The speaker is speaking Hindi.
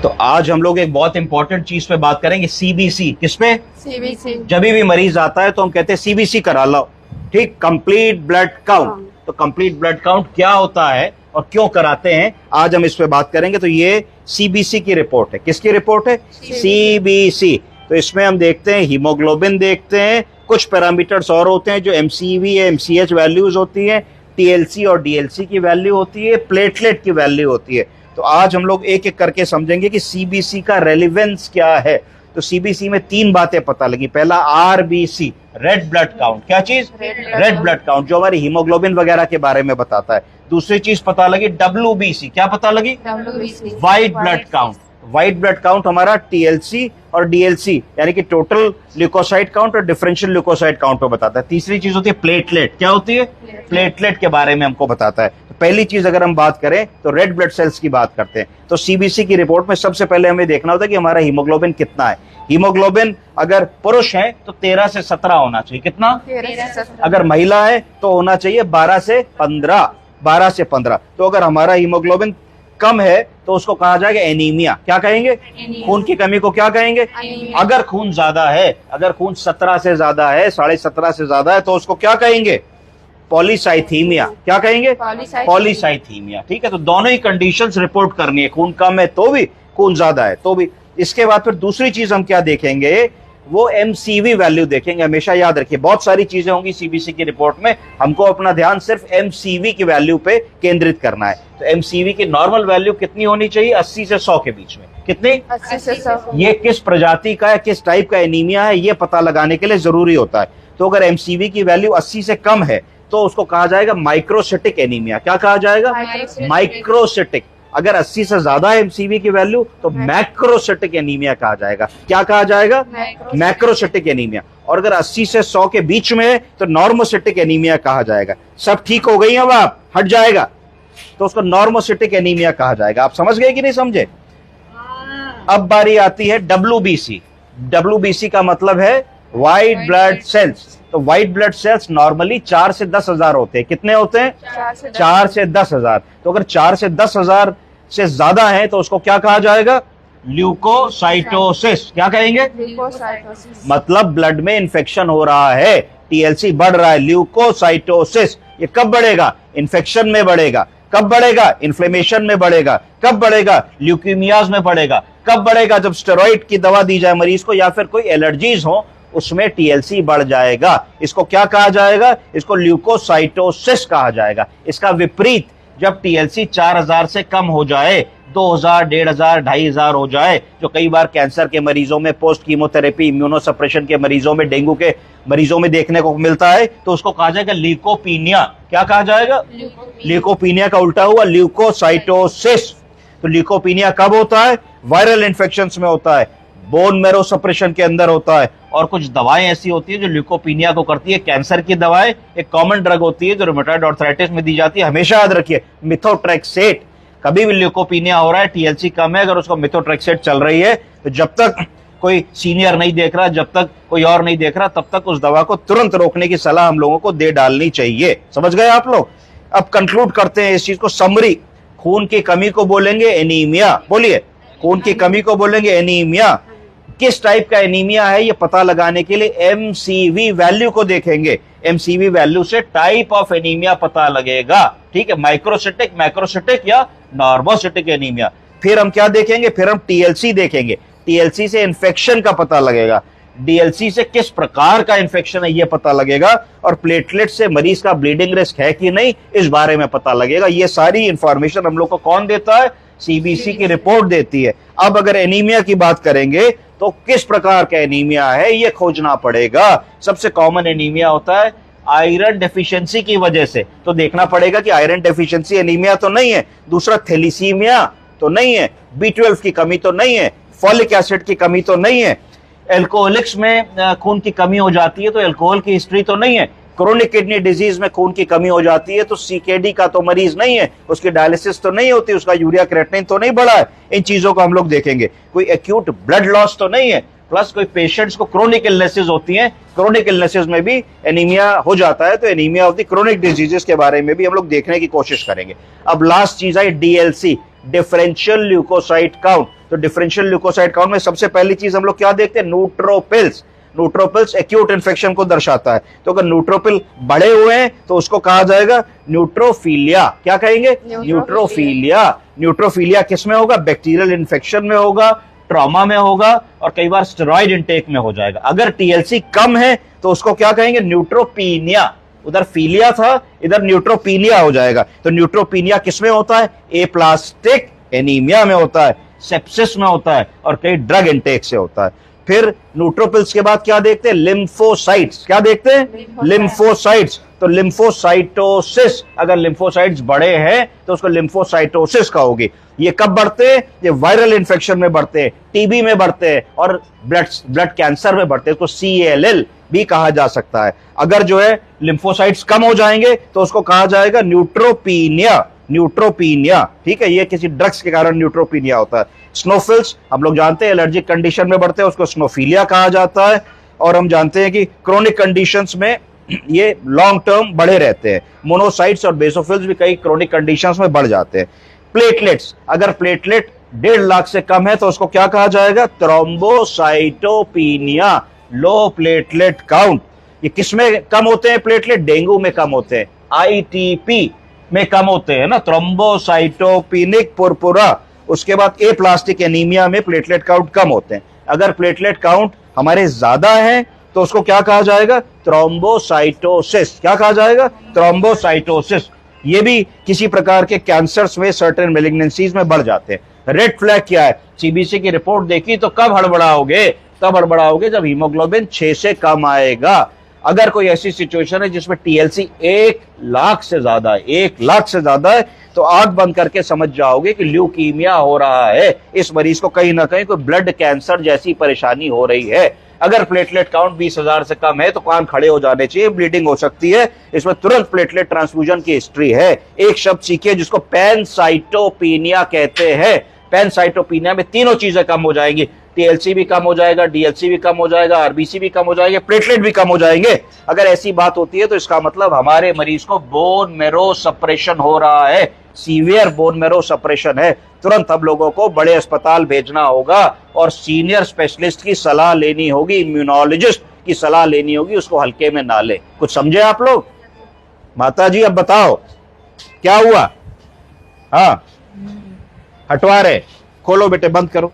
तो आज हम लोग एक बहुत इंपॉर्टेंट चीज पे बात करेंगे, सीबीसी। किस पे? सीबीसी। जब भी मरीज आता है तो हम कहते हैं सीबीसी करा लो, ठीक, कंप्लीट ब्लड काउंट। तो कंप्लीट ब्लड काउंट क्या होता है और क्यों कराते हैं, आज हम इस पे बात करेंगे। तो ये सीबीसी की रिपोर्ट है। किसकी रिपोर्ट है? सीबीसी। तो इसमें हम देखते हैं हीमोग्लोबिन, देखते हैं कुछ पैरामीटर्स और होते हैं जो एमसीवी है, एमसीएच वैल्यूज होती है, टीएलसी और डीएलसी की वैल्यू होती है, प्लेटलेट की वैल्यू होती है। तो आज हम लोग एक एक करके समझेंगे कि सीबीसी का रेलिवेंस क्या है। तो सीबीसी में तीन बातें पता लगी। पहला आरबीसी, रेड ब्लड काउंट। क्या चीज? रेड ब्लड काउंट, जो हमारी हीमोग्लोबिन वगैरह के बारे में बताता है। दूसरी चीज पता लगी डब्ल्यूबीसी। क्या पता लगी? WBC, white blood count. White blood count हमारा टीएलसी और डीएलसी यानी कि टोटल ल्यूकोसाइट काउंट और डिफरेंशियल ल्यूकोसाइट काउंट पे बताता है। तीसरी चीज होती है प्लेटलेट। क्या होती है? प्लेटलेट के बारे में हमको बताता है। तो पहली चीज अगर हम बात करें तो रेड ब्लड सेल्स की बात करते हैं। तो सीबीसी की रिपोर्ट में सबसे पहले हमें देखना होता है कि हमारा हीमोग्लोबिन कितना है। हीमोग्लोबिन अगर पुरुष है तो 13 से 17 होना चाहिए। कितना? 13 से 17। अगर महिला है तो होना चाहिए 12 से 15। 12 से 15। तो अगर हमारा हीमोग्लोबिन कम है तो उसको कहा जाएगा एनीमिया। क्या कहेंगे? खून की कमी को क्या कहेंगे? अगर खून ज्यादा है, अगर खून 17 से ज्यादा है, 17.5 से ज्यादा है, तो उसको क्या कहेंगे? पॉलीसाइथीमिया। क्या कहेंगे? पॉलीसाइथीमिया। ठीक है, तो दोनों ही कंडीशंस रिपोर्ट करनी है। खून कम है तो भी, खून ज्यादा है तो भी। इसके बाद फिर दूसरी चीज हम क्या देखेंगे, वो एमसीवी वैल्यू देखेंगे। हमेशा याद रखिए, बहुत सारी चीजें होंगी सीबीसी की रिपोर्ट में, हमको अपना ध्यान सिर्फ एमसीवी की वैल्यू पे केंद्रित करना है। तो एमसीवी की नॉर्मल वैल्यू कितनी होनी चाहिए? 80 से 100 के बीच में। कितनी? 80 से 100। ये किस प्रजाति का है, किस टाइप का एनीमिया है, ये पता लगाने के लिए जरूरी होता है। तो अगर एमसीवी की वैल्यू 80 से कम है तो उसको कहा जाएगा माइक्रोसिटिक एनीमिया। क्या कहा जाएगा? माइक्रोसिटिक। अगर 80 से ज्यादा है एमसीवी की वैल्यू तो मैक्रोसिटिक एनीमिया कहा जाएगा। क्या कहा जाएगा? Macrocytic anaemia. और अगर 80 से 100 के बीच में है तो नॉर्मोसिटिक एनीमिया कहा जाएगा। सब ठीक हो गई? अब आप हट जाएगा तो उसको नॉर्मोसिटिक एनीमिया कहा जाएगा। आप समझ गए कि नहीं समझे? अब बारी आती है डब्ल्यूबीसी। डब्ल्यूबीसी का मतलब है व्हाइट ब्लड सेल्स। तो व्हाइट ब्लड सेल्स नॉर्मली 4 से 10 हजार होते हैं। कितने होते हैं? 4 से 10 हजार। तो अगर 4 से 10 हजार से ज्यादा है तो उसको क्या कहा जाएगा? ल्यूकोसाइटोसिस। क्या कहेंगे? ल्यूकोसाइटोसिस। मतलब ब्लड में इंफेक्शन हो रहा है, टीएलसी बढ़ रहा है, ल्यूकोसाइटोसिस। ये कब बढ़ेगा? इंफेक्शन में बढ़ेगा। कब बढ़ेगा? इन्फ्लेमेशन में बढ़ेगा। कब बढ़ेगा? ल्यूकीमियाज में बढ़ेगा। कब बढ़ेगा? जब स्टेरॉइड की दवा दी जाए मरीज को या फिर कोई एलर्जीज हो, उसमें टीएलसी बढ़ जाएगा। इसको क्या कहा जाएगा? इसको ल्यूकोसाइटोसिस कहा जाएगा। इसका विपरीत, जब टीएलसी 4000 से कम हो जाए, 2000, 1500, 2500 हो जाए, जो कई बार कैंसर के मरीजों में, पोस्ट कीमोथेरेपी, इम्यूनोसप्रेशन के मरीजों में, डेंगू के मरीजों में देखने को मिलता है, तो उसको कहा जाएगा ल्यूकोपीनिया। क्या कहा जाएगा? ल्यूकोपीनिया का उल्टा हुआ ल्यूकोसाइटोसिस। तो ल्यूकोपीनिया कब होता है? वायरल इन्फेक्शंस में होता है, बोन मैरो सप्रेशन के अंदर होता है, और कुछ दवाएं ऐसी होती है जो ल्यूकोपीनिया को करती है। कैंसर की दवाएं एक कॉमन ड्रग होती है जो रूमेटॉइड आर्थराइटिस में दी जाती है। हमेशा याद रखिए, मिथोट्रेक्सेट। कभी भी ल्यूकोपीनिया हो रहा है, टीएलसी कम है, अगर उसको मिथोट्रेक्सेट चल रही है, तो जब तक कोई सीनियर नहीं देख रहा, जब तक कोई और नहीं देख रहा, तब तक उस दवा को तुरंत रोकने की सलाह हम लोगों को दे डालनी चाहिए। समझ गए आप लोग? अब कंक्लूड करते हैं इस चीज को। समरी, खून की कमी को बोलेंगे एनीमिया। बोलिए, खून की कमी को बोलेंगे एनीमिया। किस टाइप का एनीमिया है ये पता लगाने के लिए एमसीवी वैल्यू को देखेंगे। एमसीवी वैल्यू से टाइप ऑफ एनीमिया पता लगेगा। ठीक है, माइक्रोसिटिक, मैक्रोसिटिक या नॉर्मोसिटिक एनीमिया। फिर हम क्या देखेंगे? फिर हम टीएलसी देखेंगे। टीएलसी से इन्फेक्शन का पता लगेगा, डीएलसी से किस प्रकार का इन्फेक्शन है ये पता लगेगा, और प्लेटलेट से मरीज का ब्लीडिंग रिस्क है कि नहीं इस बारे में पता लगेगा। ये सारी इंफॉर्मेशन हम लोग को कौन देता है? सीबीसी की रिपोर्ट देती है। अब अगर एनीमिया की बात करेंगे तो किस प्रकार का एनीमिया है ये खोजना पड़ेगा। सबसे कॉमन एनीमिया होता है आयरन डेफिशिएंसी की वजह से। तो देखना पड़ेगा कि आयरन डेफिशिएंसी एनीमिया तो नहीं है, दूसरा थैलीसीमिया तो नहीं है, B12 की कमी तो नहीं है, फॉलिक एसिड की कमी तो नहीं है, एल्कोहलिक्स में खून की कमी हो जाती है तो एल्कोहल की हिस्ट्री तो नहीं है, क्रोनिक किडनी डिजीज में खून की कमी हो जाती है तो सीकेडी का तो मरीज नहीं है, उसकी डायलिसिस तो नहीं होती, उसका यूरिया क्रिएटिनिन तो नहीं बढ़ा है। इन चीजों को हम लोग देखेंगे। कोई एक्यूट ब्लड लॉस तो नहीं है, प्लस कोई पेशेंट्स को क्रोनिक इलनेसेस होती हैं, क्रोनिक इलनेसेस में भी एनीमिया हो जाता है, तो anaemia of the chronic diseases के बारे में भी हम लोग देखने की कोशिश करेंगे। अब लास्ट चीज है डीएलसी, डिफरेंशियल ल्यूकोसाइट काउंट। तो डिफरेंशियल ल्यूकोसाइट काउंट में सबसे पहली चीज हम लोग क्या देखते हैं, न्यूट्रोफिल्स। न्यूट्रोफिल्स एक्यूट इन्फेक्शन को दर्शाता है। तो अगर न्यूट्रोफिल बढ़े हुए हैं तो उसको कहा जाएगा न्यूट्रोफिलिया। क्या कहेंगे, न्यूट्रोफिलिया। न्यूट्रोफिलिया किसमें होगा, बैक्टीरियल इन्फेक्शन में होगा, ट्रॉमा में होगा और कई बार स्टेरॉइड इंटेक में हो जाएगा। अगर टीएलसी कम है तो उसको क्या कहेंगे, न्यूट्रोपीनिया। उधर फीलिया था, इधर न्यूट्रोपीनिया हो जाएगा। तो न्यूट्रोपीनिया किसमें होता है, एप्लास्टिक एनीमिया में होता है, सेप्सिस में होता है और कई ड्रग इंटेक से होता है। फिर न्यूट्रोफिल्स के बाद क्या देखते हैं, लिम्फोसाइट्स। क्या देखते हैं, लिम्फोसाइट्स। तो लिम्फोसाइटोसिस, अगर लिम्फोसाइट्स बड़े हैं तो उसको लिम्फोसाइटोसिस कहोगे। ये कब बढ़ते हैं, ये वायरल इंफेक्शन में बढ़ते हैं, टीबी में बढ़ते हैं और ब्लड कैंसर में बढ़ते हैं। इसको CALL भी कहा जा सकता है। अगर जो है लिम्फोसाइट्स कम हो जाएंगे तो उसको कहा जाएगा न्यूट्रोपीनिया। न्यूट्रोपीनिया, ठीक है, ये किसी ड्रग्स के कारण न्यूट्रोपीनिया होता है। स्नोफिल्स हम लोग जानते हैं एलर्जिक कंडीशन में बढ़ते हैं, उसको स्नोफिलिया कहा जाता है। और हम जानते हैं कि क्रोनिक कंडीशंस में ये लॉन्ग टर्म बढ़े रहते हैं। मोनोसाइट्स और बेसोफिल्स भी कई क्रोनिक कंडीशंस में बढ़ जाते हैं। प्लेटलेट्स, अगर प्लेटलेट 1.5 लाख से कम है तो उसको क्या कहा जाएगा, थ्रोम्बोसाइटोपीनिया, लो प्लेटलेट काउंट। ये किसमें कम होते हैं प्लेटलेट, डेंगू में कम होते हैं, ITP में कम होते हैं ना, थ्रोम्बोसाइटोपिनिक पुरपुरा। उसके बाद एप्लास्टिक एनीमिया में प्लेटलेट काउंट कम होते हैं। अगर प्लेटलेट काउंट हमारे ज्यादा है तो उसको क्या कहा जाएगा, थ्रोम्बोसाइटोसिस। क्या कहा जाएगा, थ्रोम्बोसाइटोसिस। ये भी किसी प्रकार के कैंसर्स में, सर्टेन मेलिग्नेंसीज में बढ़ जाते हैं। रेड फ्लैग क्या है, CBC की रिपोर्ट देखी तो कब हड़बड़ाओगे, तब हड़बड़ाओगे जब हीमोग्लोबिन 6 से कम आएगा। अगर कोई ऐसी सिचुएशन है जिसमें TLC 1 लाख से ज्यादा है, 1 लाख से ज्यादा है, तो आंख बंद करके समझ जाओगे कि ल्यूकीमिया हो रहा है। इस मरीज को कहीं ना कहीं कोई ब्लड कैंसर जैसी परेशानी हो रही है। अगर प्लेटलेट काउंट 20,000 से कम है तो कान खड़े हो जाने चाहिए, ब्लीडिंग हो सकती है, इसमें तुरंत प्लेटलेट ट्रांसफ्यूजन की हिस्ट्री है। एक शब्द सीखिए जिसको पैनसाइटोपीनिया कहते हैं। पैनसाइटोपीनिया में तीनों चीजें कम हो जाएंगी, TLC भी कम हो जाएगा, DLC भी कम हो जाएगा, RBC भी कम हो जाएंगे, प्लेटलेट भी कम हो जाएंगे। अगर ऐसी बात होती है तो इसका मतलब हमारे मरीज को बोन मैरो सप्रेशन हो रहा है, सीवियर बोन मैरो सप्रेशन है। तुरंत हम लोगों को बड़े अस्पताल भेजना होगा और सीनियर स्पेशलिस्ट की सलाह लेनी होगी, इम्यूनोलॉजिस्ट की सलाह लेनी होगी, उसको हल्के में ना ले। कुछ समझे आप लोग? माता जी अब बताओ क्या हुआ? हाँ, हटवा रहे, खोलो बेटे, बंद करो।